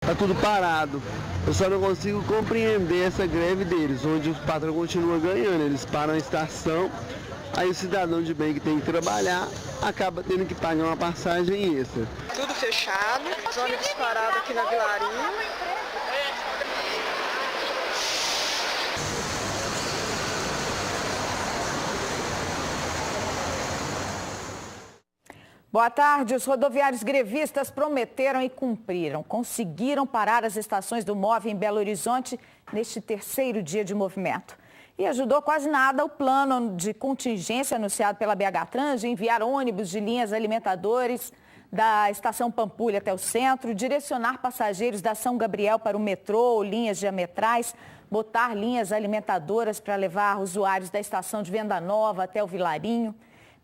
Tá tudo parado. Eu só não consigo compreender essa greve deles, onde os patrões continuam ganhando. Eles param a estação, aí o cidadão de bem que tem que trabalhar acaba tendo que pagar uma passagem extra. Tudo fechado, os ônibus parados aqui na Vilarinho. Boa tarde. Os rodoviários grevistas prometeram e cumpriram. Conseguiram parar as estações do MOVE em Belo Horizonte neste terceiro dia de movimento. E ajudou quase nada o plano de contingência anunciado pela BH Trans de enviar ônibus de linhas alimentadoras da estação Pampulha até o centro, direcionar passageiros da São Gabriel para o metrô ou linhas diametrais, botar linhas alimentadoras para levar usuários da estação de Venda Nova até o Vilarinho.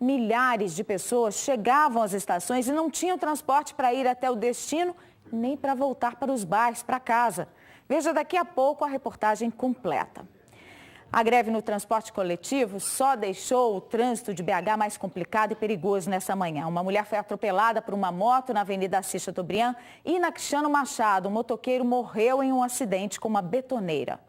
Milhares de pessoas chegavam às estações e não tinham transporte para ir até o destino, nem para voltar para os bairros, para casa. Veja daqui a pouco a reportagem completa. A greve no transporte coletivo só deixou o trânsito de BH mais complicado e perigoso nessa manhã. Uma mulher foi atropelada por uma moto na Avenida Assis Chateaubriand e na Cristiano Machado. Um motoqueiro morreu em um acidente com uma betoneira.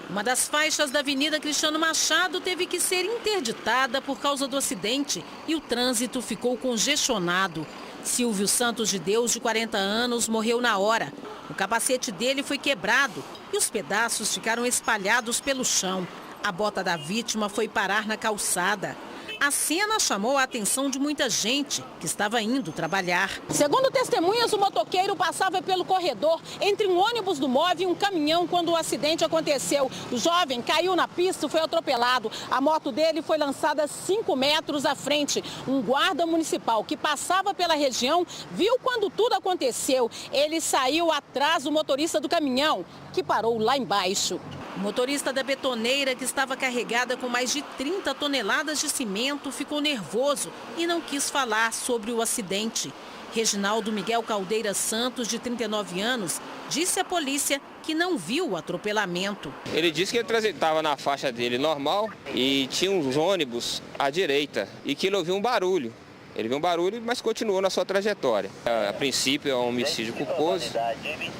Uma das faixas da Avenida Cristiano Machado teve que ser interditada por causa do acidente e o trânsito ficou congestionado. Silvio Santos de Deus, de 40 anos, morreu na hora. O capacete dele foi quebrado e os pedaços ficaram espalhados pelo chão. A bota da vítima foi parar na calçada. A cena chamou a atenção de muita gente que estava indo trabalhar. Segundo testemunhas, o motoqueiro passava pelo corredor entre um ônibus do MOVE e um caminhão quando o acidente aconteceu. O jovem caiu na pista e foi atropelado. A moto dele foi lançada 5 metros à frente. Um guarda municipal que passava pela região viu quando tudo aconteceu. Ele saiu atrás do motorista do caminhão, que parou lá embaixo. O motorista da betoneira, que estava carregada com mais de 30 toneladas de cimento, ficou nervoso e não quis falar sobre o acidente. Reginaldo Miguel Caldeira Santos, de 39 anos, disse à polícia que não viu o atropelamento. Ele disse que ele estava na faixa dele normal e tinha uns ônibus à direita e que ele ouviu um barulho. Ele viu um barulho, mas continuou na sua trajetória. A princípio é um homicídio culposo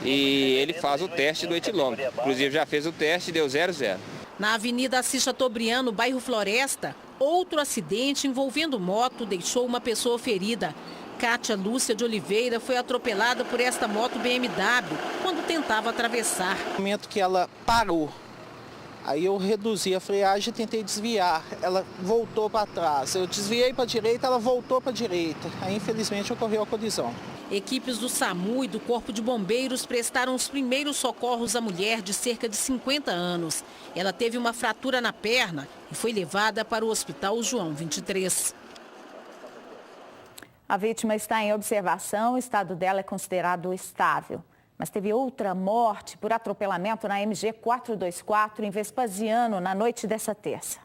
e ele faz o teste do etilômetro. Inclusive já fez o teste e deu 0,0. Na Avenida Assis Chateaubriand, no bairro Floresta, outro acidente envolvendo moto deixou uma pessoa ferida. Cátia Lúcia de Oliveira foi atropelada por esta moto BMW quando tentava atravessar. No momento que ela parou, aí eu reduzi a freagem e tentei desviar. Ela voltou para trás. Eu desviei para a direita, ela voltou para a direita. Aí, infelizmente, ocorreu a colisão. Equipes do SAMU e do Corpo de Bombeiros prestaram os primeiros socorros à mulher de cerca de 50 anos. Ela teve uma fratura na perna e foi levada para o Hospital João 23. A vítima está em observação, o estado dela é considerado estável. Mas teve outra morte por atropelamento na MG 424 em Vespasiano na noite dessa terça.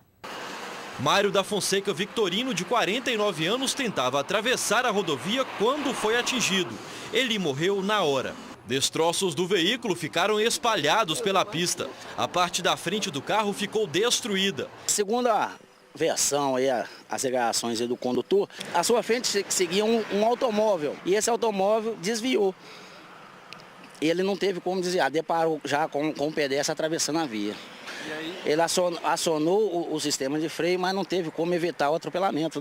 Mário da Fonseca Victorino, de 49 anos, tentava atravessar a rodovia quando foi atingido. Ele morreu na hora. Destroços do veículo ficaram espalhados pela pista. A parte da frente do carro ficou destruída. Segundo a versão, as alegações do condutor, à sua frente seguia um automóvel e esse automóvel desviou. Ele não teve como desviar, deparou já com o pedestre atravessando a via. Ele acionou o sistema de freio, mas não teve como evitar o atropelamento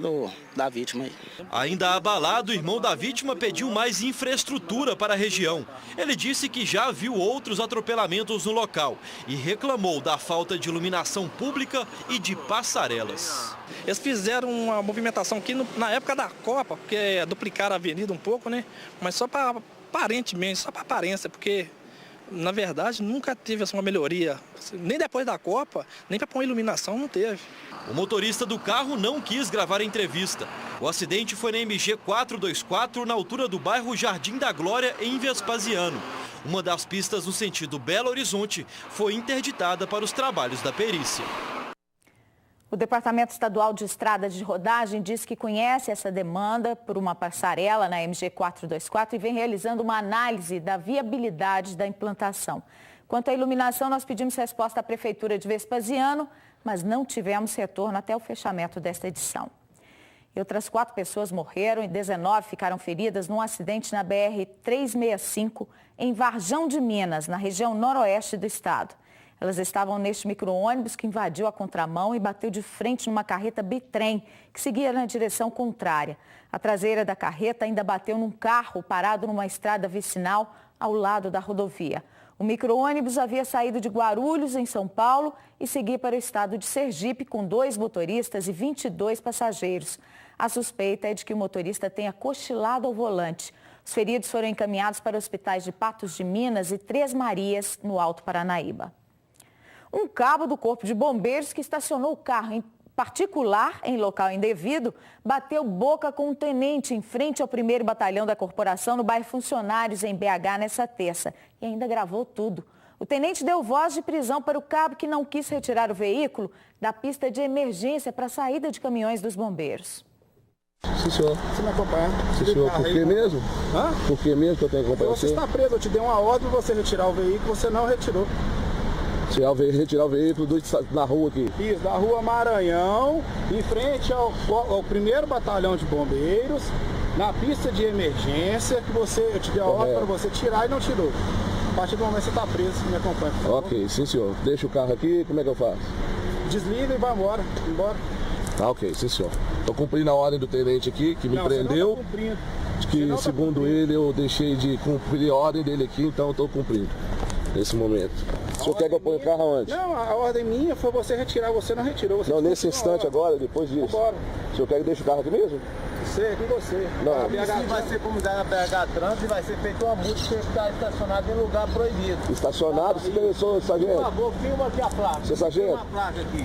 da vítima. Ainda abalado, o irmão da vítima pediu mais infraestrutura para a região. Ele disse que já viu outros atropelamentos no local e reclamou da falta de iluminação pública e de passarelas. Eles fizeram uma movimentação aqui na época da Copa, porque duplicaram a avenida um pouco, né? Mas só para aparentemente, só para aparência, porque na verdade nunca teve uma melhoria, nem depois da Copa, nem para pôr iluminação não teve. O motorista do carro não quis gravar a entrevista. O acidente foi na MG 424, na altura do bairro Jardim da Glória, em Vespasiano. Uma das pistas no sentido Belo Horizonte foi interditada para os trabalhos da perícia. O Departamento Estadual de Estrada de Rodagem diz que conhece essa demanda por uma passarela na MG 424 e vem realizando uma análise da viabilidade da implantação. Quanto à iluminação, nós pedimos resposta à Prefeitura de Vespasiano, mas não tivemos retorno até o fechamento desta edição. e outras 4 pessoas morreram e 19 ficaram feridas num acidente na BR-365 em Varjão de Minas, na região noroeste do estado. Elas estavam neste micro-ônibus que invadiu a contramão e bateu de frente numa carreta bitrem que seguia na direção contrária. A traseira da carreta ainda bateu num carro parado numa estrada vicinal ao lado da rodovia. O micro-ônibus havia saído de Guarulhos, em São Paulo, e seguia para o estado de Sergipe com 2 motoristas e 22 passageiros. A suspeita é de que o motorista tenha cochilado ao volante. Os feridos foram encaminhados para hospitais de Patos de Minas e Três Marias, no Alto Paranaíba. Um cabo do Corpo de Bombeiros que estacionou o carro em particular em local indevido bateu boca com um tenente em frente ao 1º Batalhão da Corporação no bairro Funcionários, em BH, nessa terça. E ainda gravou tudo. O tenente deu voz de prisão para o cabo que não quis retirar o veículo da pista de emergência para a saída de caminhões dos bombeiros. Sim, senhor. Você me acompanha? Sim, senhor. Por que mesmo? Hã? Por que mesmo que eu tenho que acompanhar você? Você está preso. Eu te dei uma ordem para você retirar o veículo, você não retirou. Retirar o veículo na rua aqui? Isso, da rua Maranhão, em frente ao 1º Batalhão de Bombeiros, na pista de emergência, que eu te dei a ordem para você tirar e não tirou. A partir do momento você está preso, me acompanha. Ok, sim senhor. Deixa o carro aqui, como é que eu faço? Desliga e vai embora. Ok, sim senhor. Estou cumprindo a ordem do tenente aqui, que me prendeu. Você não tá cumprindo. Que segundo ele eu deixei de cumprir a ordem dele aqui, então estou cumprindo nesse momento. O senhor quer que eu ponha o carro aonde? Não, a ordem minha foi você retirar, você não retirou. Você não, nesse instante agora, depois disso. Vambora. O senhor quer que deixe o carro aqui mesmo? Sei, com você. Não. Isso vai ser comunidade na BH Trânsito e vai ser feita uma multa que está estacionado em lugar proibido. Estacionado? Sou sargento. Por favor, filma aqui a placa. Seu sargento,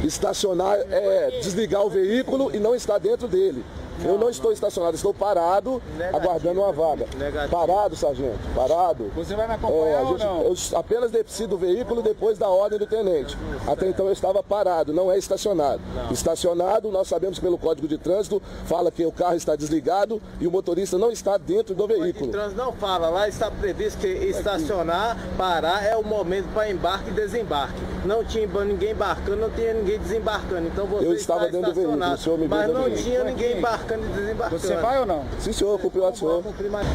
estacionar é desligar o veículo e não estar dentro dele. Eu não estou estacionado, estou parado, aguardando uma vaga. Parado, sargento, parado. Você vai me acompanhar ou não? Eu apenas desci do veículo depois da ordem do tenente. Até então eu estava parado, não é estacionado. Estacionado, nós sabemos pelo Código de Trânsito, fala que o carro está desligado e o motorista não está dentro do veículo. O trânsito não fala, lá está previsto que estacionar, parar é o momento para embarque e desembarque. Não tinha ninguém embarcando, não tinha ninguém desembarcando. Então você eu estava dentro do veículo, o senhor me viu. Mas não tinha ninguém embarcando e desembarcando. Você vai ou não? Sim, senhor, cumpriu a ordem do senhor.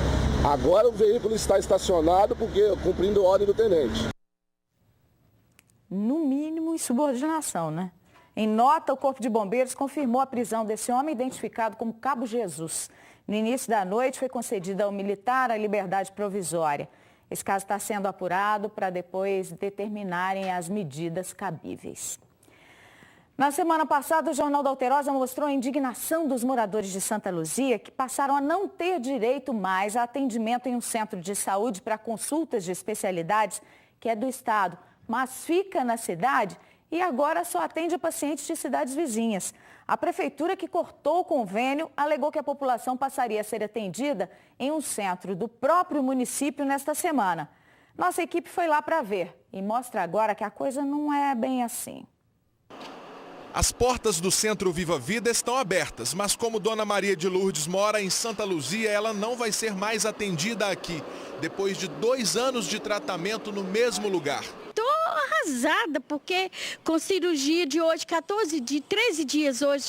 Agora o veículo está estacionado porque cumprindo a ordem do tenente. No mínimo, insubordinação, né? Em nota, o Corpo de Bombeiros confirmou a prisão desse homem identificado como Cabo Jesus. No início da noite, foi concedida ao militar a liberdade provisória. Esse caso está sendo apurado para depois determinarem as medidas cabíveis. Na semana passada, o Jornal da Alterosa mostrou a indignação dos moradores de Santa Luzia, que passaram a não ter direito mais a atendimento em um centro de saúde para consultas de especialidades que é do estado, mas fica na cidade e agora só atende pacientes de cidades vizinhas. A prefeitura, que cortou o convênio, alegou que a população passaria a ser atendida em um centro do próprio município nesta semana. Nossa equipe foi lá para ver e mostra agora que a coisa não é bem assim. As portas do Centro Viva Vida estão abertas, mas como Dona Maria de Lourdes mora em Santa Luzia, ela não vai ser mais atendida aqui, depois de 2 anos de tratamento no mesmo lugar. Estou arrasada, porque com cirurgia de hoje, 13 dias hoje,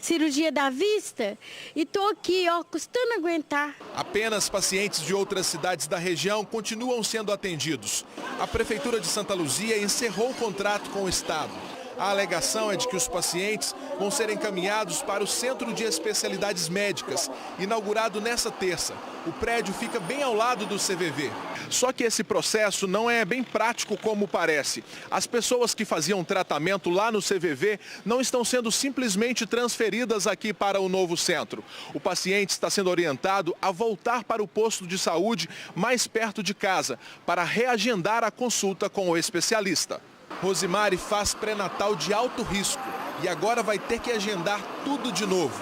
cirurgia da vista, e estou aqui, custando aguentar. Apenas pacientes de outras cidades da região continuam sendo atendidos. A Prefeitura de Santa Luzia encerrou o contrato com o Estado. A alegação é de que os pacientes vão ser encaminhados para o Centro de Especialidades Médicas, inaugurado nesta terça. O prédio fica bem ao lado do CVV. Só que esse processo não é bem prático como parece. As pessoas que faziam tratamento lá no CVV não estão sendo simplesmente transferidas aqui para o novo centro. O paciente está sendo orientado a voltar para o posto de saúde mais perto de casa, para reagendar a consulta com o especialista. Rosimari faz pré-natal de alto risco e agora vai ter que agendar tudo de novo.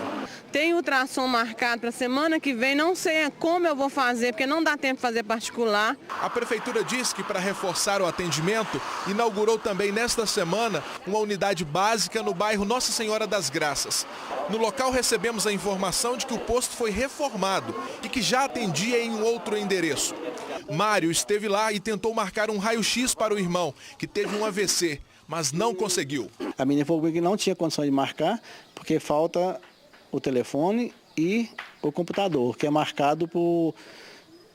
Tem ultrassom marcado para a semana que vem, não sei como eu vou fazer, porque não dá tempo de fazer particular. A Prefeitura diz que para reforçar o atendimento, inaugurou também nesta semana uma unidade básica no bairro Nossa Senhora das Graças. No local recebemos a informação de que o posto foi reformado e que já atendia em um outro endereço. Mário esteve lá e tentou marcar um raio-x para o irmão, que teve um AVC, mas não conseguiu. A menina falou que não tinha condição de marcar, porque falta o telefone e o computador, que é marcado por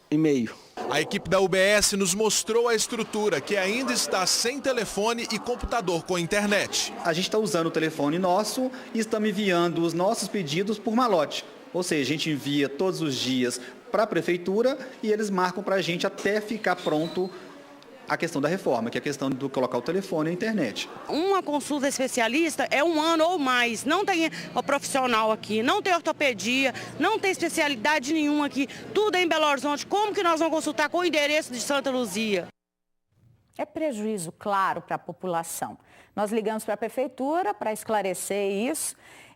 e-mail. A equipe da UBS nos mostrou a estrutura, que ainda está sem telefone e computador com internet. A gente está usando o telefone nosso e estamos enviando os nossos pedidos por malote. Ou seja, a gente envia todos os dias para a prefeitura e eles marcam para a gente até ficar pronto a questão da reforma, que é a questão de colocar o telefone e a internet. Uma consulta especialista é 1 ano ou mais. Não tem o profissional aqui, não tem ortopedia, não tem especialidade nenhuma aqui. Tudo é em Belo Horizonte. Como que nós vamos consultar com o endereço de Santa Luzia? É prejuízo, claro, para a população. Nós ligamos para a prefeitura para esclarecer isso.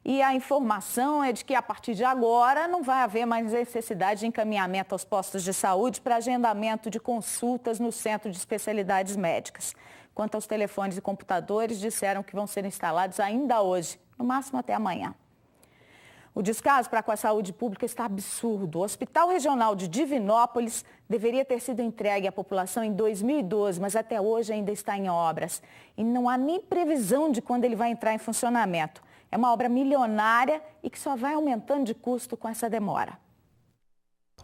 E a informação é de que, a partir de agora, não vai haver mais necessidade de encaminhamento aos postos de saúde para agendamento de consultas no Centro de Especialidades Médicas. Quanto aos telefones e computadores, disseram que vão ser instalados ainda hoje, no máximo até amanhã. O descaso para com a saúde pública está absurdo. O Hospital Regional de Divinópolis deveria ter sido entregue à população em 2012, mas até hoje ainda está em obras. E não há nem previsão de quando ele vai entrar em funcionamento. É uma obra milionária e que só vai aumentando de custo com essa demora.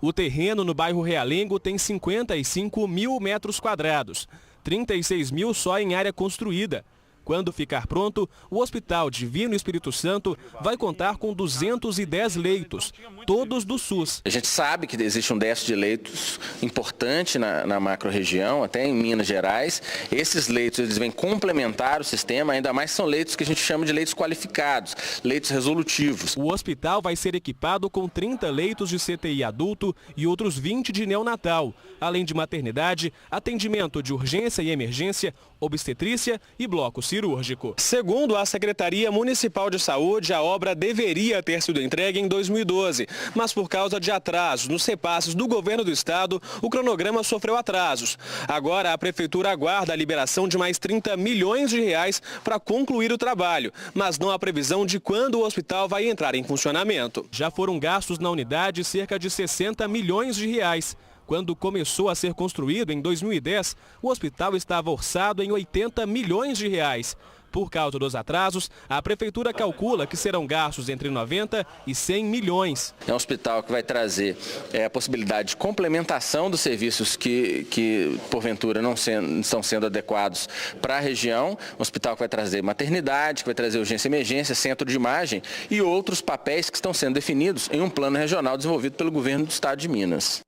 O terreno no bairro Realengo tem 55 mil metros quadrados, 36 mil só em área construída. Quando ficar pronto, o Hospital Divino Espírito Santo vai contar com 210 leitos, todos do SUS. A gente sabe que existe um déficit de leitos importante na macro-região, até em Minas Gerais. Esses leitos eles vêm complementar o sistema, ainda mais são leitos que a gente chama de leitos qualificados, leitos resolutivos. O hospital vai ser equipado com 30 leitos de CTI adulto e outros 20 de neonatal, além de maternidade, atendimento de urgência e emergência, obstetrícia e bloco cirúrgico. Segundo a Secretaria Municipal de Saúde, a obra deveria ter sido entregue em 2012, mas por causa de atrasos nos repasses do governo do estado, o cronograma sofreu atrasos. Agora a prefeitura aguarda a liberação de mais 30 milhões de reais para concluir o trabalho, mas não há previsão de quando o hospital vai entrar em funcionamento. Já foram gastos na unidade cerca de 60 milhões de reais. Quando começou a ser construído em 2010, o hospital estava orçado em 80 milhões de reais. Por causa dos atrasos, a prefeitura calcula que serão gastos entre 90 e 100 milhões. É um hospital que vai trazer a possibilidade de complementação dos serviços que porventura não estão sendo adequados para a região. Um hospital que vai trazer maternidade, que vai trazer urgência e emergência, centro de imagem e outros papéis que estão sendo definidos em um plano regional desenvolvido pelo governo do estado de Minas.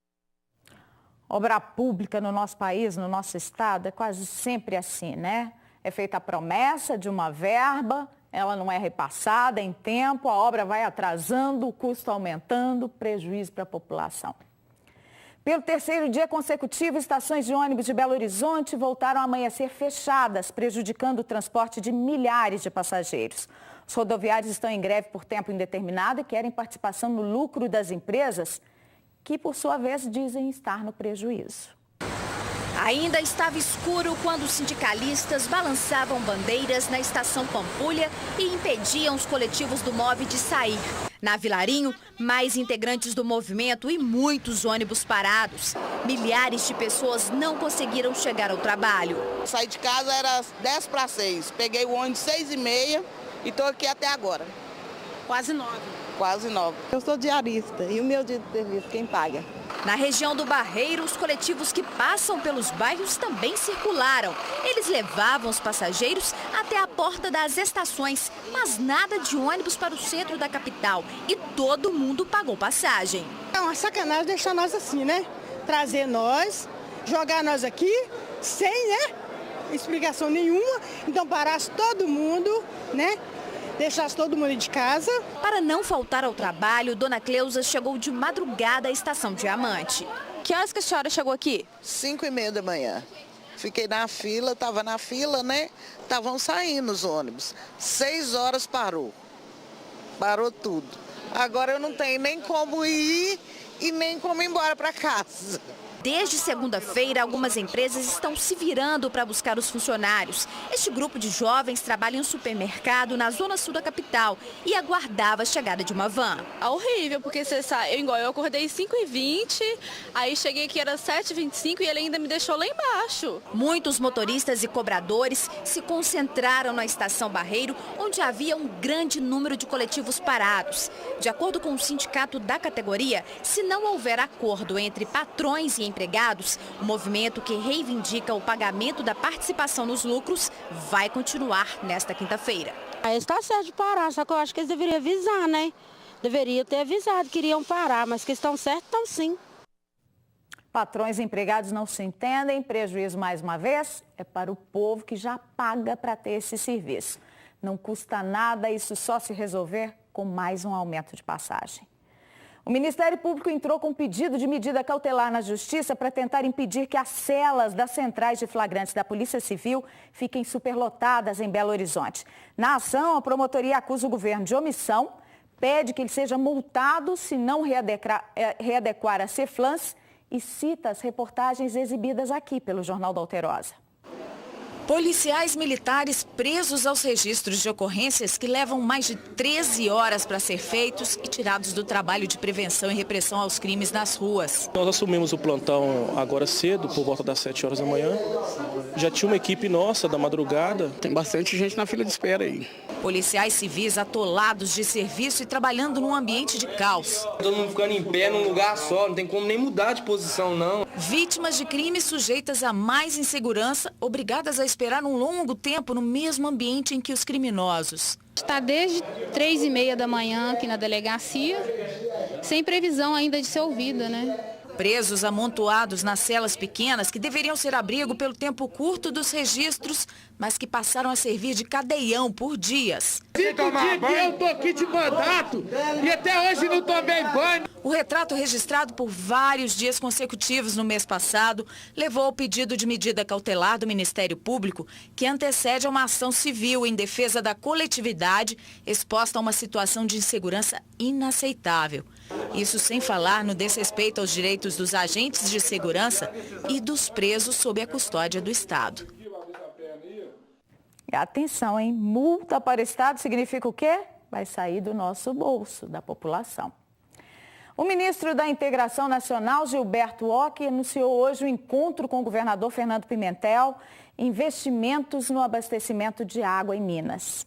Obra pública no nosso país, no nosso estado, é quase sempre assim, né? É feita a promessa de uma verba, ela não é repassada em tempo, a obra vai atrasando, o custo aumentando, prejuízo para a população. Pelo terceiro dia consecutivo, estações de ônibus de Belo Horizonte voltaram a amanhecer fechadas, prejudicando o transporte de milhares de passageiros. Os rodoviários estão em greve por tempo indeterminado e querem participação no lucro das empresas, que, por sua vez, dizem estar no prejuízo. Ainda estava escuro quando os sindicalistas balançavam bandeiras na estação Pampulha e impediam os coletivos do MOVE de sair. Na Vilarinho, mais integrantes do movimento e muitos ônibus parados. Milhares de pessoas não conseguiram chegar ao trabalho. Saí de casa era 10 para 6, peguei o ônibus 6h30 e estou aqui até agora. Quase 9. Quase 9. Eu sou diarista e o meu dia de serviço, quem paga? Na região do Barreiro, os coletivos que passam pelos bairros também circularam. Eles levavam os passageiros até a porta das estações, mas nada de ônibus para o centro da capital. E todo mundo pagou passagem. É uma sacanagem deixar nós assim, né? Trazer nós, jogar nós aqui, sem, né? Explicação nenhuma. Então parasse todo mundo, né? Deixasse todo mundo de casa. Para não faltar ao trabalho, Dona Cleusa chegou de madrugada à Estação Diamante. Que horas que a senhora chegou aqui? 5h30 da manhã. Fiquei na fila, estava na fila, né? Estavam saindo os ônibus. 6 horas parou. Parou tudo. Agora eu não tenho nem como ir e nem como ir embora para casa. Desde segunda-feira, algumas empresas estão se virando para buscar os funcionários. Este grupo de jovens trabalha em um supermercado na zona sul da capital e aguardava a chegada de uma van. É horrível, porque você sabe, eu acordei 5h20, aí cheguei aqui, era 7h25 e ele ainda me deixou lá embaixo. Muitos motoristas e cobradores se concentraram na estação Barreiro, onde havia um grande número de coletivos parados. De acordo com o sindicato da categoria, se não houver acordo entre patrões e empregados, o movimento que reivindica o pagamento da participação nos lucros vai continuar nesta quinta-feira. Está certo de parar, só que eu acho que eles deveriam avisar, né? Deveria ter avisado que iriam parar, mas que estão certos, estão sim. Patrões e empregados não se entendem, prejuízo mais uma vez é para o povo que já paga para ter esse serviço. Não custa nada, isso só se resolver com mais um aumento de passagem. O Ministério Público entrou com pedido de medida cautelar na Justiça para tentar impedir que as celas das centrais de flagrantes da Polícia Civil fiquem superlotadas em Belo Horizonte. Na ação, a promotoria acusa o governo de omissão, pede que ele seja multado se não readequar a Ceflans e cita as reportagens exibidas aqui pelo Jornal da Alterosa. Policiais militares presos aos registros de ocorrências que levam mais de 13 horas para ser feitos e tirados do trabalho de prevenção e repressão aos crimes nas ruas. Nós assumimos o plantão agora cedo, por volta das 7 horas da manhã. Já tinha uma equipe nossa da madrugada. Tem bastante gente na fila de espera aí. Policiais civis atolados de serviço e trabalhando num ambiente de caos. Todo mundo ficando em pé num lugar só, não tem como nem mudar de posição, não. Vítimas de crimes sujeitas a mais insegurança, obrigadas a esperar um longo tempo no mesmo ambiente em que os criminosos. Está desde 3h30 da manhã aqui na delegacia, sem previsão ainda de ser ouvida, né? Presos amontoados nas celas pequenas que deveriam ser abrigo pelo tempo curto dos registros, mas que passaram a servir de cadeião por dias. 5 dias que eu tô aqui de mandato e até hoje não tomei banho. O retrato registrado por vários dias consecutivos no mês passado levou ao pedido de medida cautelar do Ministério Público, que antecede a uma ação civil em defesa da coletividade exposta a uma situação de insegurança inaceitável. Isso sem falar no desrespeito aos direitos dos agentes de segurança e dos presos sob a custódia do Estado. E atenção, hein? Multa para o Estado significa o quê? Vai sair do nosso bolso, da população. O ministro da Integração Nacional, Gilberto Ock, anunciou hoje o encontro com o governador Fernando Pimentel, investimentos no abastecimento de água em Minas.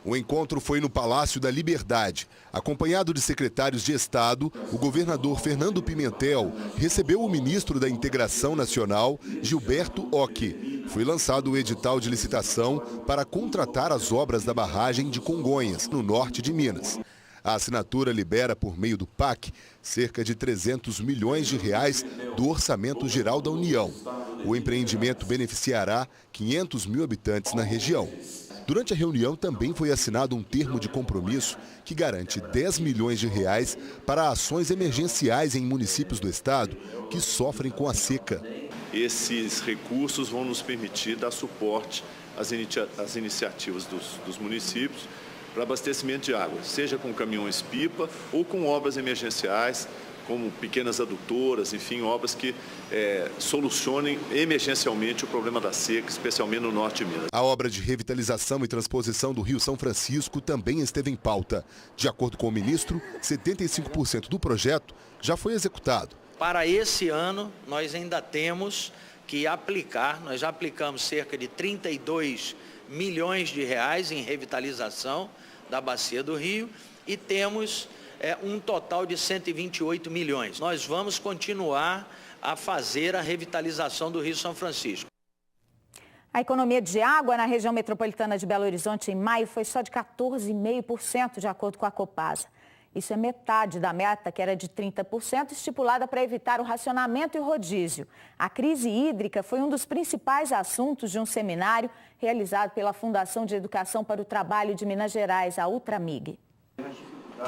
O encontro foi no Palácio da Liberdade. Acompanhado de secretários de Estado, o governador Fernando Pimentel recebeu o ministro da Integração Nacional, Gilberto Ock. Foi lançado o edital de licitação para contratar as obras da barragem de Congonhas, no norte de Minas. A assinatura libera, por meio do PAC, cerca de 300 milhões de reais do Orçamento Geral da União. O empreendimento beneficiará 500 mil habitantes na região. Durante a reunião também foi assinado um termo de compromisso que garante 10 milhões de reais para ações emergenciais em municípios do estado que sofrem com a seca. Esses recursos vão nos permitir dar suporte às iniciativas dos municípios para abastecimento de água, seja com caminhões-pipa ou com obras emergenciais, como pequenas adutoras, enfim, obras que solucionem emergencialmente o problema da seca, especialmente no norte de Minas. A obra de revitalização e transposição do Rio São Francisco também esteve em pauta. De acordo com o ministro, 75% do projeto já foi executado. Para esse ano, nós ainda temos que aplicar, nós já aplicamos cerca de 32 milhões de reais em revitalização da bacia do Rio e temos um total de 128 milhões. Nós vamos continuar a fazer a revitalização do Rio São Francisco. A economia de água na região metropolitana de Belo Horizonte em maio foi só de 14,5%, de acordo com a Copasa. Isso é metade da meta, que era de 30%, estipulada para evitar o racionamento e o rodízio. A crise hídrica foi um dos principais assuntos de um seminário realizado pela Fundação de Educação para o Trabalho de Minas Gerais, a Ultramig.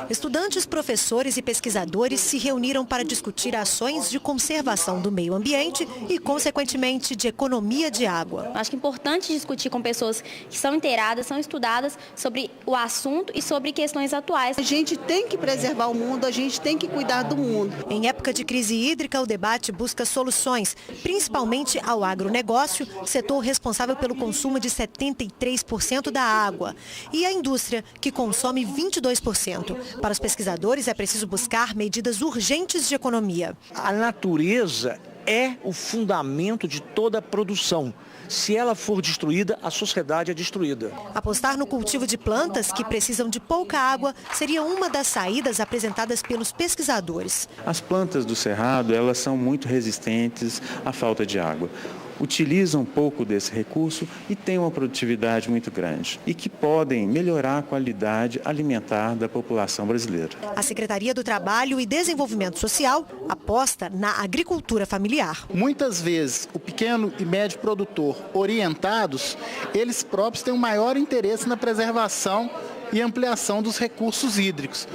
Estudantes, professores e pesquisadores se reuniram para discutir ações de conservação do meio ambiente e, consequentemente, de economia de água. Acho que é importante discutir com pessoas que são inteiradas, são estudadas sobre o assunto e sobre questões atuais. A gente tem que preservar o mundo, a gente tem que cuidar do mundo. Em época de crise hídrica, o debate busca soluções, principalmente ao agronegócio, setor responsável pelo consumo de 73% da água, e a indústria, que consome 22%. Para os pesquisadores, é preciso buscar medidas urgentes de economia. A natureza é o fundamento de toda a produção. Se ela for destruída, a sociedade é destruída. Apostar no cultivo de plantas que precisam de pouca água seria uma das saídas apresentadas pelos pesquisadores. As plantas do cerrado, elas são muito resistentes à falta de água. Utilizam um pouco desse recurso e têm uma produtividade muito grande e que podem melhorar a qualidade alimentar da população brasileira. A Secretaria do Trabalho e Desenvolvimento Social aposta na agricultura familiar. Muitas vezes, o pequeno e médio produtor orientados, eles próprios têm um maior interesse na preservação e ampliação dos recursos hídricos.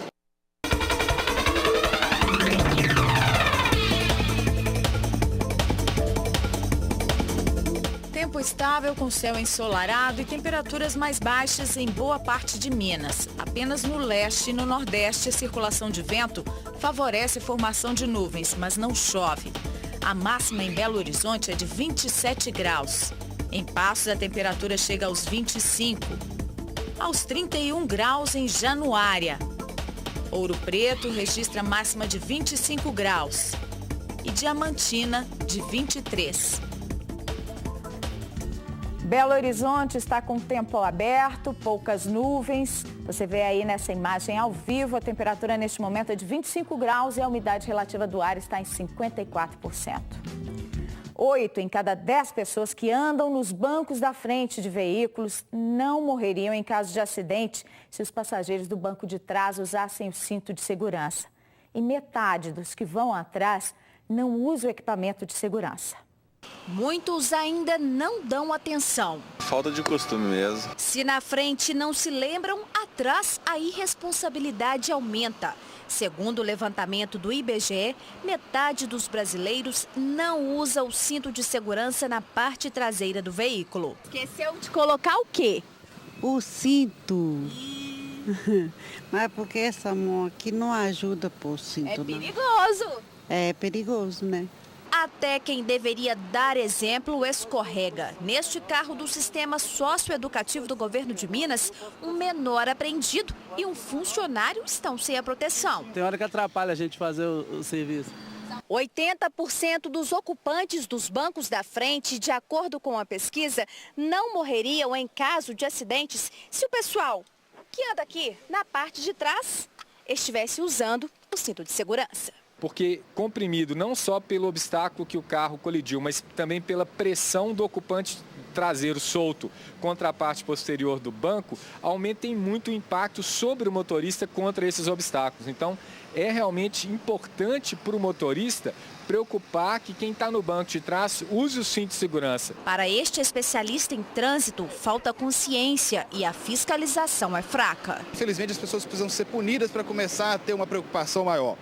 Tempo estável com céu ensolarado e temperaturas mais baixas em boa parte de Minas. Apenas no leste e no nordeste a circulação de vento favorece a formação de nuvens, mas não chove. A máxima em Belo Horizonte é de 27 graus. Em Passos a temperatura chega aos 25. Aos 31 graus em Januária. Ouro Preto registra máxima de 25 graus. E Diamantina de 23. Belo Horizonte está com tempo aberto, poucas nuvens. Você vê aí nessa imagem ao vivo, a temperatura neste momento é de 25 graus e a umidade relativa do ar está em 54%. 8 em cada 10 pessoas que andam nos bancos da frente de veículos não morreriam em caso de acidente se os passageiros do banco de trás usassem o cinto de segurança. E metade dos que vão atrás não usa o equipamento de segurança. Muitos ainda não dão atenção. Falta de costume mesmo. Se na frente não se lembram, atrás a irresponsabilidade aumenta. Segundo o levantamento do IBGE, metade dos brasileiros não usa o cinto de segurança na parte traseira do veículo. Esqueceu de colocar o quê? O cinto. Mas porque essa mão aqui não ajuda a pôr o cinto. É perigoso. Não. É perigoso, né? Até quem deveria dar exemplo escorrega. Neste carro do sistema socioeducativo do governo de Minas, um menor apreendido e um funcionário estão sem a proteção. Tem hora que atrapalha a gente fazer o serviço. 80% dos ocupantes dos bancos da frente, de acordo com a pesquisa, não morreriam em caso de acidentes se o pessoal que anda aqui na parte de trás estivesse usando o cinto de segurança. Porque comprimido não só pelo obstáculo que o carro colidiu, mas também pela pressão do ocupante traseiro solto contra a parte posterior do banco, aumenta muito o impacto sobre o motorista contra esses obstáculos. Então, é realmente importante para o motorista preocupar que quem está no banco de trás use o cinto de segurança. Para este especialista em trânsito, falta consciência e a fiscalização é fraca. Infelizmente, as pessoas precisam ser punidas para começar a ter uma preocupação maior.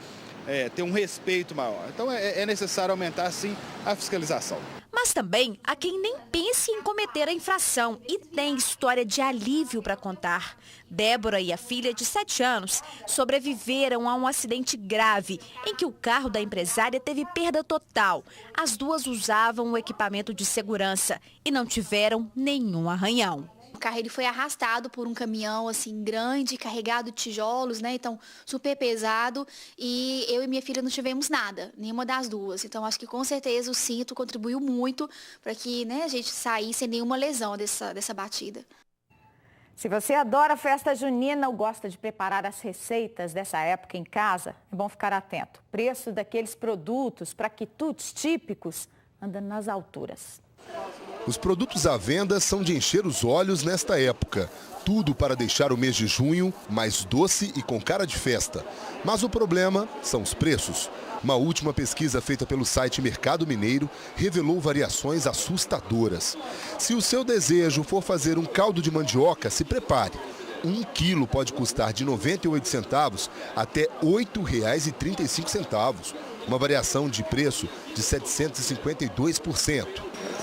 Ter um respeito maior. Então é necessário aumentar, sim, a fiscalização. Mas também há quem nem pense em cometer a infração e tem história de alívio para contar. Débora e a filha de 7 anos sobreviveram a um acidente grave em que o carro da empresária teve perda total. As duas usavam o equipamento de segurança e não tiveram nenhum arranhão. O carro ele foi arrastado por um caminhão assim grande, carregado de tijolos, né? Então, super pesado. E eu e minha filha não tivemos nada, nenhuma das duas. Então, acho que com certeza o cinto contribuiu muito para que, né, a gente saísse sem nenhuma lesão dessa batida. Se você adora festa junina ou gosta de preparar as receitas dessa época em casa, é bom ficar atento. O preço daqueles produtos para quitutes típicos anda nas alturas. Os produtos à venda são de encher os olhos nesta época. Tudo para deixar o mês de junho mais doce e com cara de festa. Mas o problema são os preços. Uma última pesquisa feita pelo site Mercado Mineiro revelou variações assustadoras. Se o seu desejo for fazer um caldo de mandioca, se prepare. 1 quilo pode custar de 98 centavos até R$ 8,35, uma variação de preço de 752%.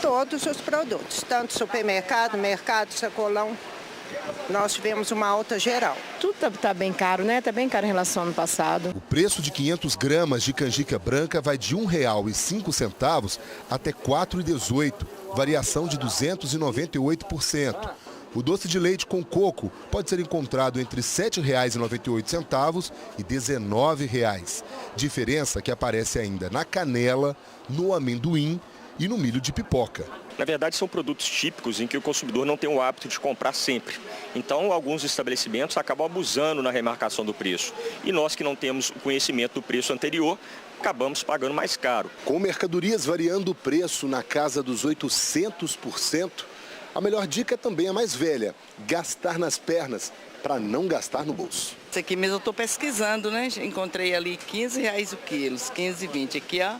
Todos os produtos, tanto supermercado, mercado, sacolão, nós tivemos uma alta geral. Tudo está bem caro, né? Está bem caro em relação ao ano passado. O preço de 500 gramas de canjica branca vai de R$ 1,05 até R$ 4,18, variação de 298%. O doce de leite com coco pode ser encontrado entre R$ 7,98 e R$ 19,00. Diferença que aparece ainda na canela, no amendoim e no milho de pipoca. Na verdade, são produtos típicos em que o consumidor não tem o hábito de comprar sempre. Então, alguns estabelecimentos acabam abusando na remarcação do preço. E nós que não temos o conhecimento do preço anterior, acabamos pagando mais caro. Com mercadorias variando o preço na casa dos 800%, a melhor dica também é mais velha: gastar nas pernas para não gastar no bolso. Isso aqui mesmo eu estou pesquisando, né? Encontrei ali R$ 15,00 o quilo, 15,20. Aqui, ó,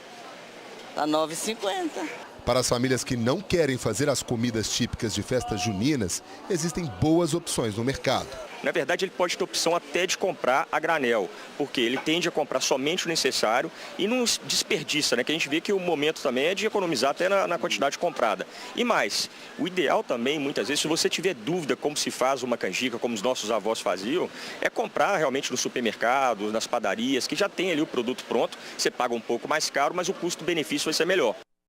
tá R$ 9,50. Para as famílias que não querem fazer as comidas típicas de festas juninas, existem boas opções no mercado. Na verdade, ele pode ter opção até de comprar a granel, porque ele tende a comprar somente o necessário e não desperdiça, né? Que a gente vê que o momento também é de economizar até na quantidade comprada. E mais, o ideal também, muitas vezes, se você tiver dúvida como se faz uma canjica, como os nossos avós faziam, é comprar realmente no supermercado, nas padarias, que já tem ali o produto pronto. Você paga um pouco mais caro, mas o custo-benefício vai ser melhor.